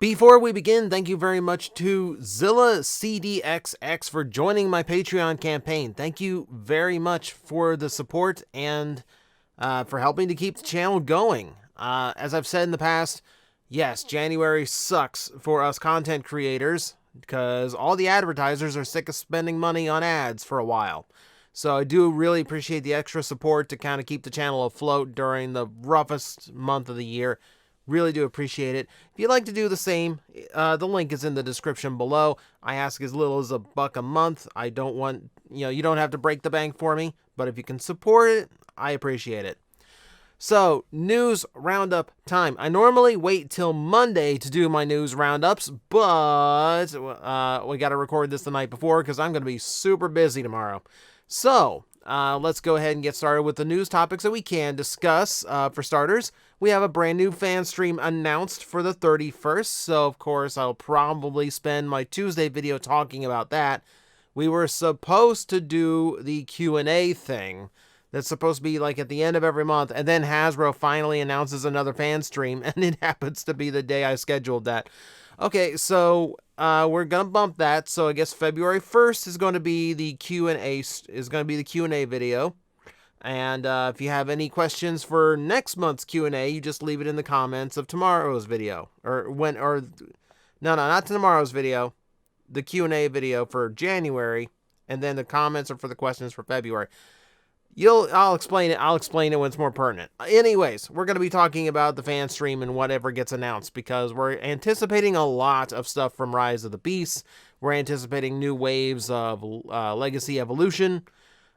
Before we begin, thank you very much to Zilla CDXX for joining my Patreon campaign. Thank you very much for the support and for helping to keep the channel going. As I've said in the past, yes, January sucks for us content creators because all the advertisers are sick of spending money on ads for a while. So I do really appreciate the extra support to kind of keep the channel afloat during the roughest month of the year. Really do appreciate it. If you'd like to do the same, the link is in the description below. I ask as little as $1 a month. I don't want, you don't have to break the bank for me, but if you can support it, I appreciate it. So, news roundup time. I normally wait till Monday to do my news roundups, but we got to record this the night before because I'm going to be super busy tomorrow. So, let's go ahead and get started with the news topics that we can discuss. For starters, we have a brand new fan stream announced for the 31st, so of course I'll probably spend my Tuesday video talking about that. We were supposed to do the Q&A thing. That's supposed to be like at the end of every month, and then Hasbro finally announces another fan stream, and it happens to be the day I scheduled that. Okay, so we're gonna bump that. So I guess February 1st is going to be the Q&A video. And if you have any questions for next month's Q&A, you just leave it in the comments of tomorrow's video, no, not tomorrow's video, the Q&A video for January, and then the comments are for the questions for February. I'll explain it. I'll explain it when it's more pertinent. Anyways, we're going to be talking about the fan stream and whatever gets announced because we're anticipating a lot of stuff from Rise of the Beasts. We're anticipating new waves of Legacy Evolution.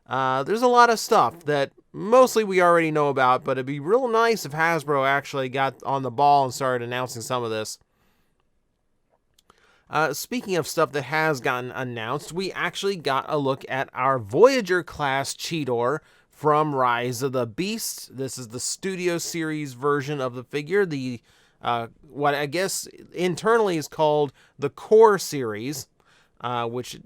There's a lot of stuff that mostly we already know about, but it'd be real nice if Hasbro actually got on the ball and started announcing some of this. Speaking of stuff that has gotten announced, we actually got a look at our Voyager class Cheetor from Rise of the Beast. This is the Studio Series version of the figure, the what I guess internally is called the Core Series, which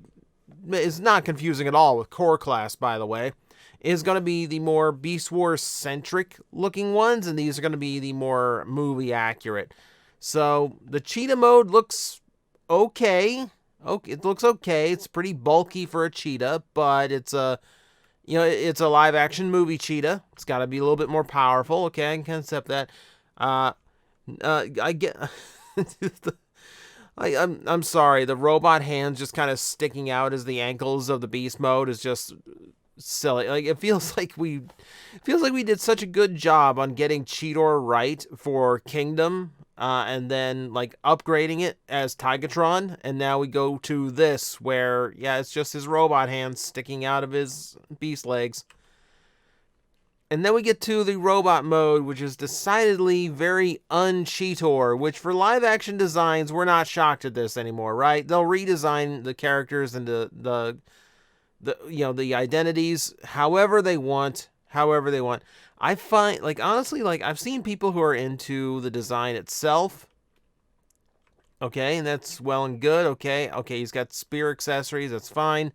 is not confusing at all with Core Class, by the way, is going to be the more Beast Wars centric looking ones, and these are going to be the more movie accurate. So the cheetah mode looks okay. It looks okay. It's pretty bulky for a cheetah, but it's a live action movie cheetah. It's got to be a little bit more powerful. Okay, I can accept that. I get. I'm sorry. The robot hands just kind of sticking out as the ankles of the beast mode is just silly. Like it feels like we did such a good job on getting Cheetor right for Kingdom. And then like upgrading it as Tigatron, and now we go to this where it's just his robot hands sticking out of his beast legs. And then we get to the robot mode, which is decidedly very un-Cheetor, which for live action designs, we're not shocked at this anymore, right? They'll redesign the characters and the identities however they want. I find, honestly, I've seen people who are into the design itself. Okay, and that's well and good. Okay, he's got spear accessories. That's fine.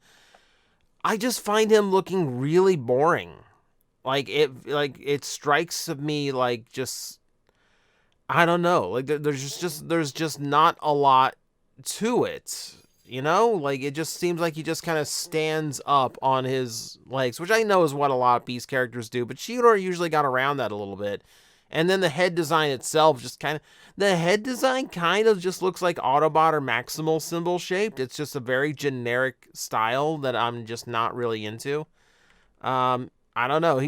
I just find him looking really boring. It strikes me just, I don't know. There's just not a lot to it. It just seems like he just kind of stands up on his legs, which I know is what a lot of Beast characters do, but Cheetor usually got around that a little bit. And then the head design itself just kind of just looks like Autobot or Maximal symbol shaped. It's just a very generic style that I'm just not really into. I don't know.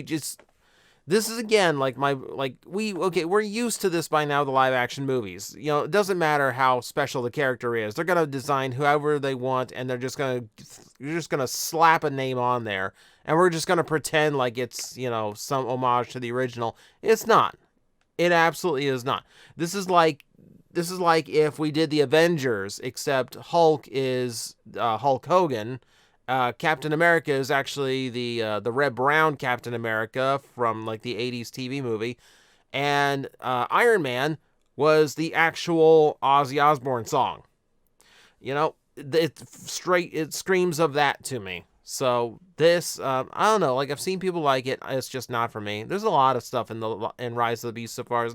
This is again we're used to this by now, the live action movies. It doesn't matter how special the character is. They're going to design whoever they want, and you're just going to slap a name on there, and we're just going to pretend like it's, some homage to the original. It's not. It absolutely is not. This is like if we did the Avengers, except Hulk is Hulk Hogan. Captain America is actually the red brown Captain America from the 80s TV movie, and Iron Man was the actual Ozzy Osbourne song. It screams of that to me. So this, I don't know. I've seen people like it. It's just not for me. There's a lot of stuff in Rise of the Beast so far.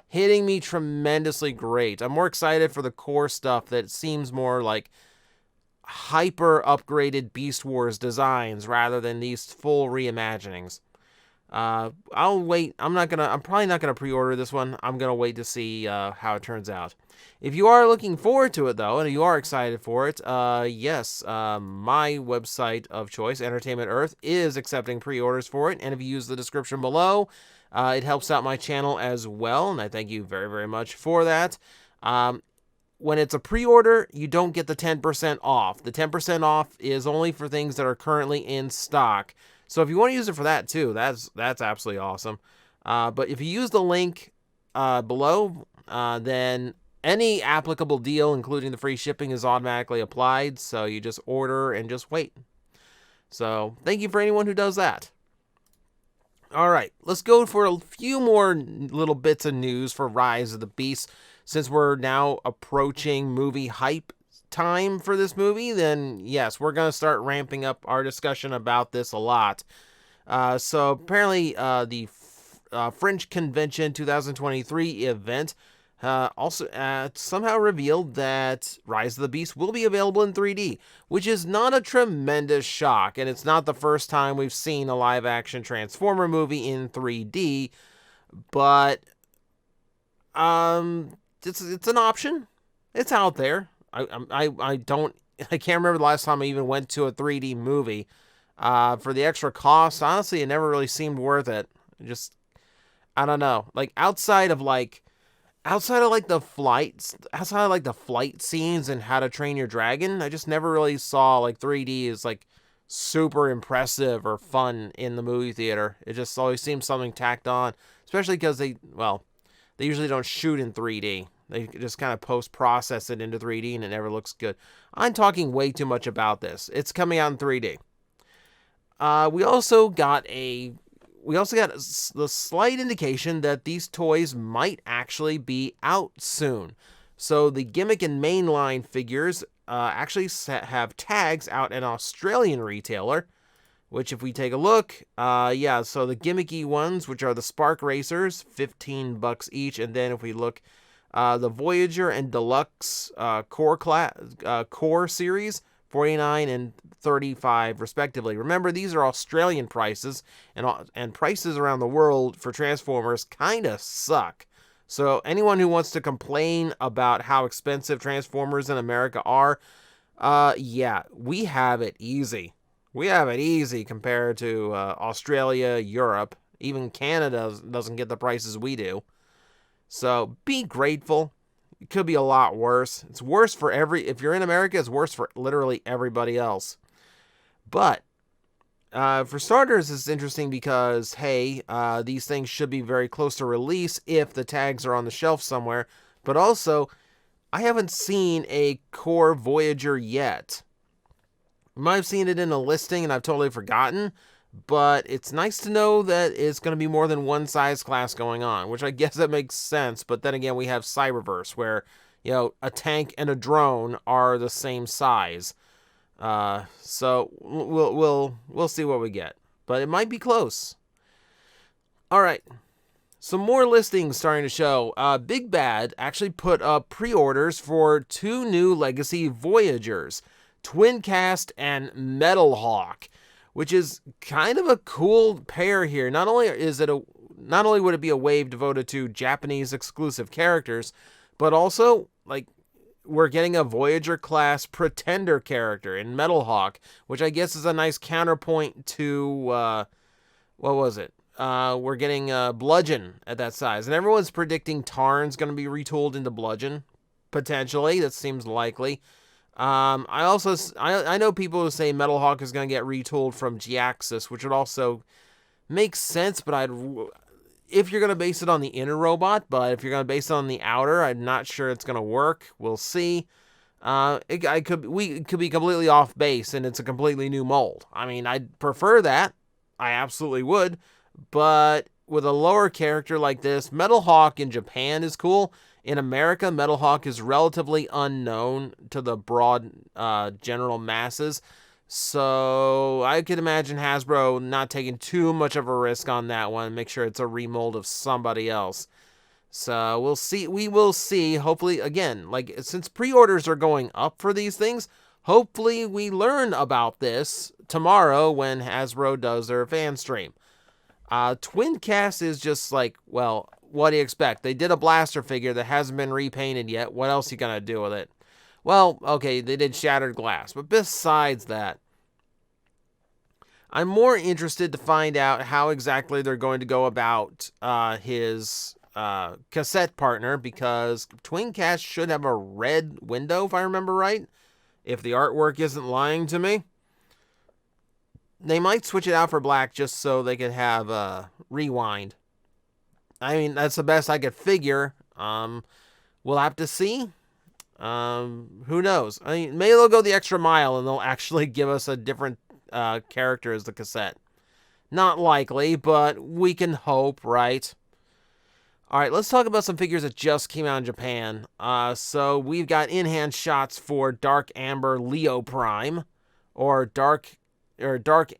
hitting me tremendously great. I'm more excited for the core stuff that seems more like hyper upgraded Beast Wars designs rather than these full reimaginings. I'll wait. I'm probably not gonna pre-order this one. I'm gonna wait to see how it turns out. If you are looking forward to it though, and you are excited for it, yes, my website of choice, Entertainment Earth, is accepting pre-orders for it. And if you use the description below, it helps out my channel as well, and I thank you very, very much for that. When it's a pre-order, you don't get the 10% off. The 10% off is only for things that are currently in stock. So if you want to use it for that too, that's absolutely awesome. But if you use the link below, then any applicable deal, including the free shipping, is automatically applied. So you just order and just wait. So thank you for anyone who does that. All right, let's go for a few more little bits of news for Rise of the Beast. Since we're now approaching movie hype time for this movie, then yes, we're going to start ramping up our discussion about this a lot. So apparently the French Convention 2023 event also somehow revealed that Rise of the Beast will be available in 3D, which is not a tremendous shock, and it's not the first time we've seen a live-action Transformer movie in 3D, but it's an option. It's out there. I can't remember the last time I even went to a 3D movie. For the extra cost, honestly, it never really seemed worth it. Just, I don't know. Like outside of the flight scenes and How to Train Your Dragon, I just never really saw like 3D as like super impressive or fun in the movie theater. It just always seems something tacked on, especially because they usually don't shoot in 3D. They just kind of post-process it into 3D and it never looks good. I'm talking way too much about this. It's coming out in 3D. We also got the slight indication that these toys might actually be out soon. So the Gimmick and Mainline figures actually have tags out at an Australian retailer, which if we take a look, so the gimmicky ones, which are the Spark Racers, $15 each, and then if we look, the Voyager and Deluxe Core series, $49 and $35 respectively. Remember, these are Australian prices, and prices around the world for Transformers kind of suck. So anyone who wants to complain about how expensive Transformers in America are, we have it easy. We have it easy compared to Australia, Europe. Even Canada doesn't get the prices we do. So be grateful. It could be a lot worse. It's worse for if you're in America, it's worse for literally everybody else. But for starters, it's interesting because, hey, these things should be very close to release if the tags are on the shelf somewhere. But also, I haven't seen a Core Voyager yet. You might have seen it in a listing and I've totally forgotten, but it's nice to know that it's going to be more than one size class going on, which I guess that makes sense. But then again, we have Cyberverse where, a tank and a drone are the same size. So we'll see what we get, but it might be close. All right. Some more listings starting to show. Big Bad actually put up pre-orders for 2 new Legacy Voyagers, Twincast and Metalhawk, which is kind of a cool pair here. Not only would it be a wave devoted to Japanese exclusive characters, but also we're getting a Voyager class Pretender character in Metalhawk, which I guess is a nice counterpoint to what was it? We're getting Bludgeon at that size, and everyone's predicting Tarn's going to be retooled into Bludgeon potentially. That seems likely. I know people who say Metalhawk is going to get retooled from G-Axis, which would also make sense, but if you're going to base it on the inner robot, but if you're going to base it on the outer, I'm not sure it's going to work. We'll see. We could be completely off base and it's a completely new mold. I mean, I'd prefer that. I absolutely would. But with a lower character like this, Metalhawk in Japan is cool. In America, Metalhawk is relatively unknown to the broad general masses. So I could imagine Hasbro not taking too much of a risk on that one. Make sure it's a remold of somebody else. So we'll see. We will see. Hopefully, again, like since pre-orders are going up for these things, hopefully we learn about this tomorrow when Hasbro does their fan stream. Twincast is just like, well, what do you expect? They did a blaster figure that hasn't been repainted yet. What else are you gonna do with it? Well, okay, they did Shattered Glass, but besides that, I'm more interested to find out how exactly they're going to go about his cassette partner, because Twincast should have a red window, if I remember right, if the artwork isn't lying to me. They might switch it out for black just so they could have rewind. I mean, that's the best I could figure. We'll have to see. Who knows? I mean, maybe they'll go the extra mile and they'll actually give us a different character as the cassette. Not likely, but we can hope, right? Alright, let's talk about some figures that just came out in Japan. So we've got in-hand shots for Dark Amber Lio Prime, or Dark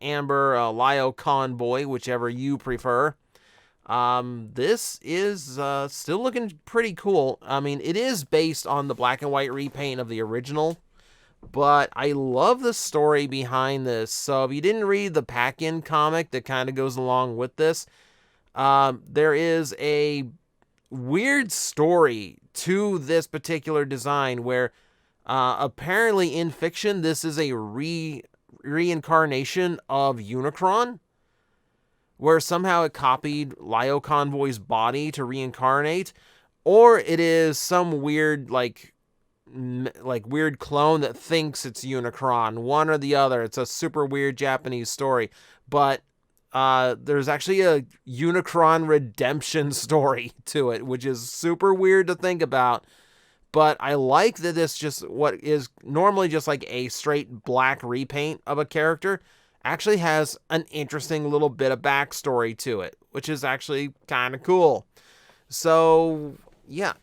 Amber Lio Convoy, whichever you prefer. This is still looking pretty cool. I mean, it is based on the black and white repaint of the original, but I love the story behind this. So if you didn't read the pack-in comic that kind of goes along with this, there is a weird story to this particular design where apparently in fiction this is a reincarnation of Unicron, where somehow it copied Lio Convoy's body to reincarnate, or it is some weird weird clone that thinks it's Unicron. One or the other. It's a super weird Japanese story, but there's actually a Unicron redemption story to it, which is super weird to think about. But I like that this just what is normally just like a straight black repaint of a character actually has an interesting little bit of backstory to it, which is actually kind of cool. So, yeah,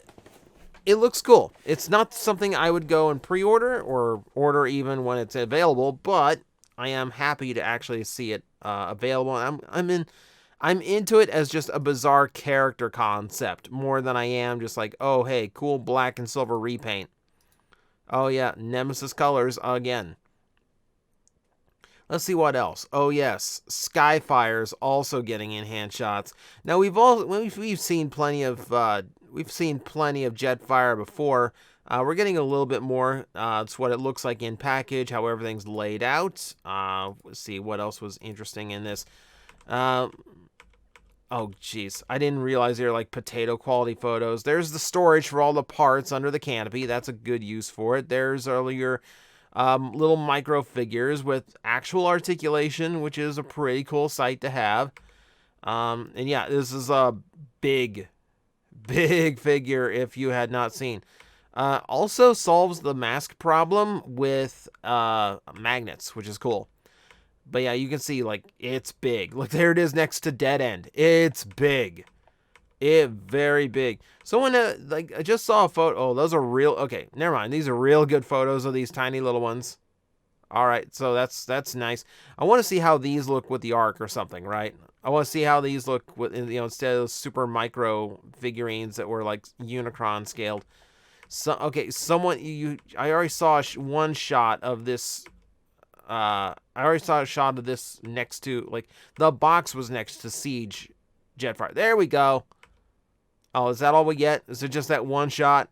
it looks cool. It's not something I would go and pre-order or order even when it's available, but I am happy to actually see it available. I'm into it as just a bizarre character concept more than I am just like, oh, hey, cool black and silver repaint. Oh, yeah, Nemesis colors again. Let's see what else. Oh, yes, Skyfire's also getting in-hand shots. Now, we've seen plenty of Jetfire before. We're getting a little bit more. It's what it looks like in package, how everything's laid out. Let's see what else was interesting in this. Oh, jeez. I didn't realize they were like potato quality photos. There's the storage for all the parts under the canopy. That's a good use for it. There's earlier little micro figures with actual articulation, which is a pretty cool sight to have. And yeah, this is a big figure if you had not seen. Also solves the mask problem with magnets, which is cool. But yeah, you can see, like, it's big. Look, there it is next to Dead End. It's big. Very big. Someone, I just saw a photo. Oh, those are real. Okay, never mind. These are real good photos of these tiny little ones. All right, so that's nice. I want to see how these look with the Ark or something, right? I want to see how these look with, instead of those super micro figurines that were, like, Unicron scaled. So, okay, I already saw one shot of this. I already saw a shot of this next to, like, the box was next to Siege Jetfire. There we go. Oh, is that all we get? Is it just that one shot?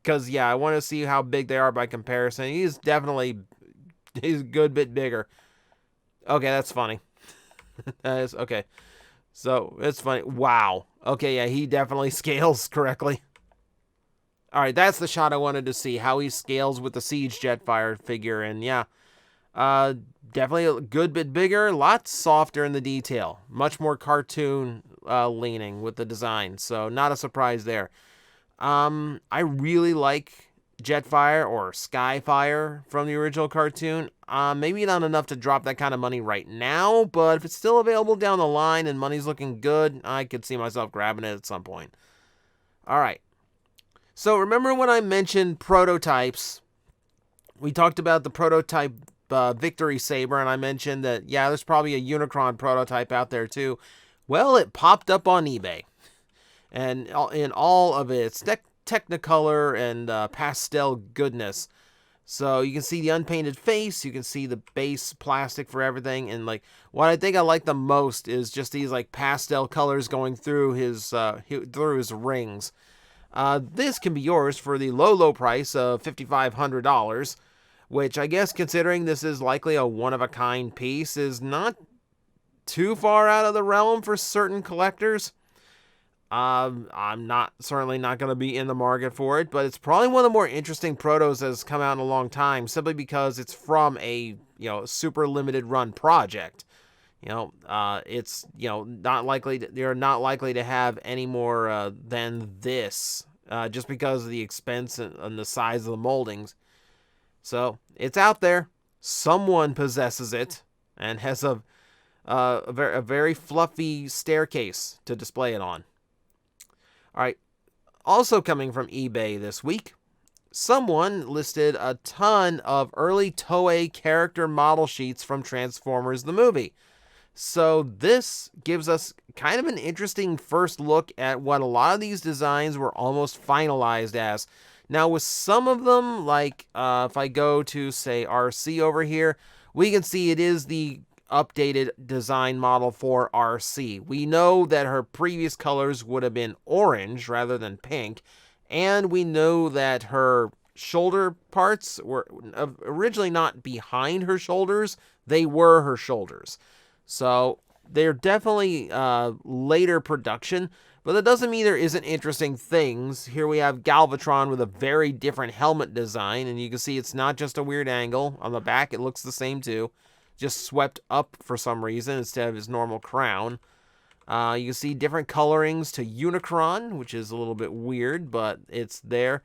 Because, yeah, I want to see how big they are by comparison. He's a good bit bigger. Okay, that's funny. That is, okay. So, it's funny. Wow. Okay, yeah, he definitely scales correctly. Alright, that's the shot I wanted to see. How he scales with the Siege Jetfire figure. And, yeah. Definitely a good bit bigger, lots softer in the detail, much more cartoon leaning with the design, so not a surprise there. I really like Jetfire or Skyfire from the original cartoon. Maybe not enough to drop that kind of money right now, but if it's still available down the line and money's looking good, I could see myself grabbing it at some point. Alright, so remember when I mentioned prototypes? We talked about the prototype Victory Saber, and I mentioned that, yeah, there's probably a Unicron prototype out there too. Well, it popped up on eBay. and in all of its technicolor and pastel goodness. So you can see the unpainted face, you can see the base plastic for everything, and like what I think I like the most is just these like pastel colors going through his rings. This can be yours for the low price of $5,500, which I guess, considering this is likely a one-of-a-kind piece, is not too far out of the realm for certain collectors. I'm certainly not going to be in the market for it, but it's probably one of the more interesting protos that has come out in a long time, simply because it's from a super limited run project. It's not likely they're not likely to have any more than this, just because of the expense and the size of the moldings. So it's out there. Someone possesses it and has a very fluffy staircase to display it on. All right, also coming from eBay this week, someone listed a ton of early Toei character model sheets from Transformers the movie. So this gives us kind of an interesting first look at what a lot of these designs were almost finalized as. Now, with some of them, like if I go to, say, RC over here, we can see it is the updated design model for RC. We know that her previous colors would have been orange rather than pink, and we know that her shoulder parts were originally not behind her shoulders, they were her shoulders. So they're definitely later production, but that doesn't mean there isn't interesting things. Here we have Galvatron with a very different helmet design, and you can see it's not just a weird angle. On the back, it looks the same too, just swept up for some reason instead of his normal crown. You can see different colorings to Unicron, which is a little bit weird, but it's there.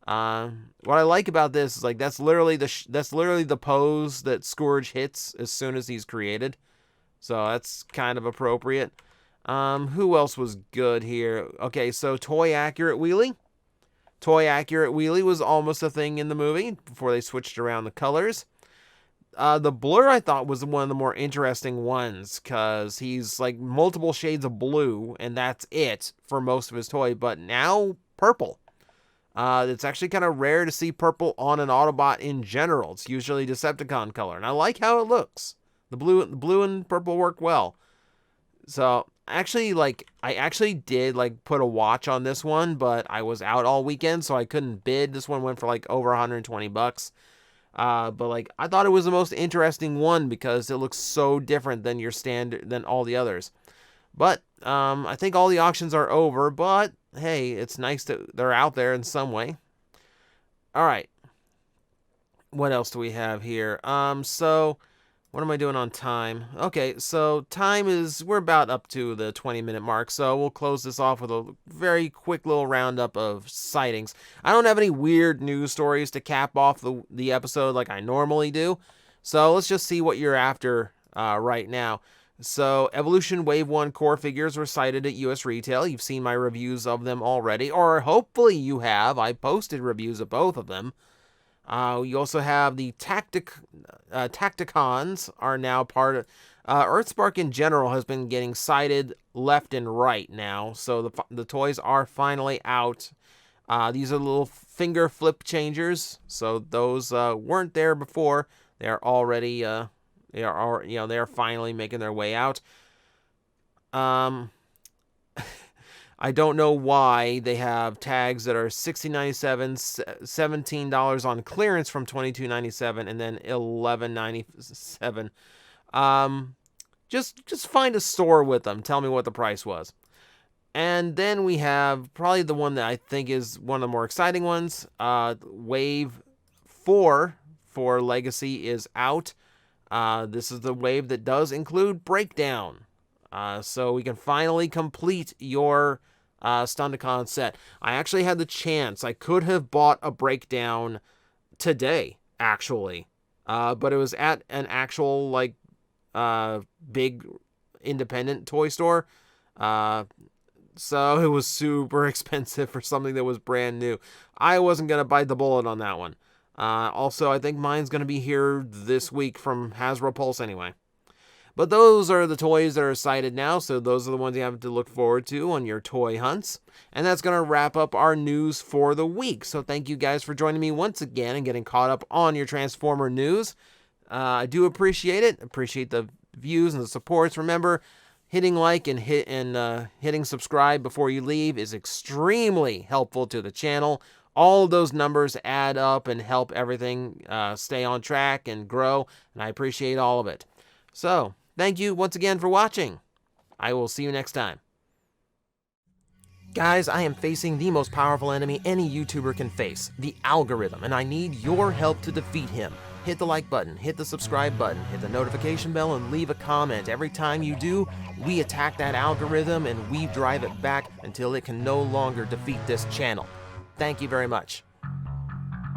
What I like about this is like that's literally the pose that Scourge hits as soon as he's created. So that's kind of appropriate. Who else was good here? Okay, so Toy Accurate Wheelie. Toy Accurate Wheelie was almost a thing in the movie before they switched around the colors. The blur I thought was one of the more interesting ones, because he's like multiple shades of blue, and that's it for most of his toy, but now purple. It's actually kind of rare to see purple on an Autobot in general. It's usually Decepticon color, and I like how it looks. The blue and purple work well. So actually, I actually did put a watch on this one, but I was out all weekend, so I couldn't bid. This one went for over $120. But I thought it was the most interesting one because it looks so different than than all the others. But I think all the auctions are over, but hey, it's nice that they're out there in some way. All right. What else do we have here? So what am I doing on time? Okay, so we're about up to the 20-minute mark, so we'll close this off with a very quick little roundup of sightings. I don't have any weird news stories to cap off the episode like I normally do, so let's just see what you're after right now. So, Evolution Wave 1 core figures were sighted at US retail. You've seen my reviews of them already, or hopefully you have. I posted reviews of both of them. You also have the Tacticons are now part of... Earthspark in general has been getting sighted left and right now, so the toys are finally out. These are little finger flip changers, so those weren't there before. They are already... they are finally making their way out. I don't know why they have tags that are $16.97, $17 on clearance from $22.97, and then $11.97. Just find a store with them. Tell me what the price was. And then we have probably the one that I think is one of the more exciting ones. Wave 4 for Legacy is out. This is the wave that does include Breakdown. So we can finally complete your Stunticon set. I actually had the chance. I could have bought a Breakdown today, actually. But it was at an actual, big independent toy store. So it was super expensive for something that was brand new. I wasn't going to bite the bullet on that one. Also, I think mine's going to be here this week from Hasbro Pulse anyway. But those are the toys that are sighted now, so those are the ones you have to look forward to on your toy hunts. And that's going to wrap up our news for the week. So thank you guys for joining me once again and getting caught up on your Transformer news. I do appreciate it. Appreciate the views and the supports. Remember, hitting like and hitting subscribe before you leave is extremely helpful to the channel. All of those numbers add up and help everything stay on track and grow, and I appreciate all of it. So, thank you once again for watching. I will see you next time. Guys, I am facing the most powerful enemy any YouTuber can face, the algorithm, and I need your help to defeat him. Hit the like button, hit the subscribe button, hit the notification bell, and leave a comment. Every time you do, we attack that algorithm and we drive it back until it can no longer defeat this channel. Thank you very much.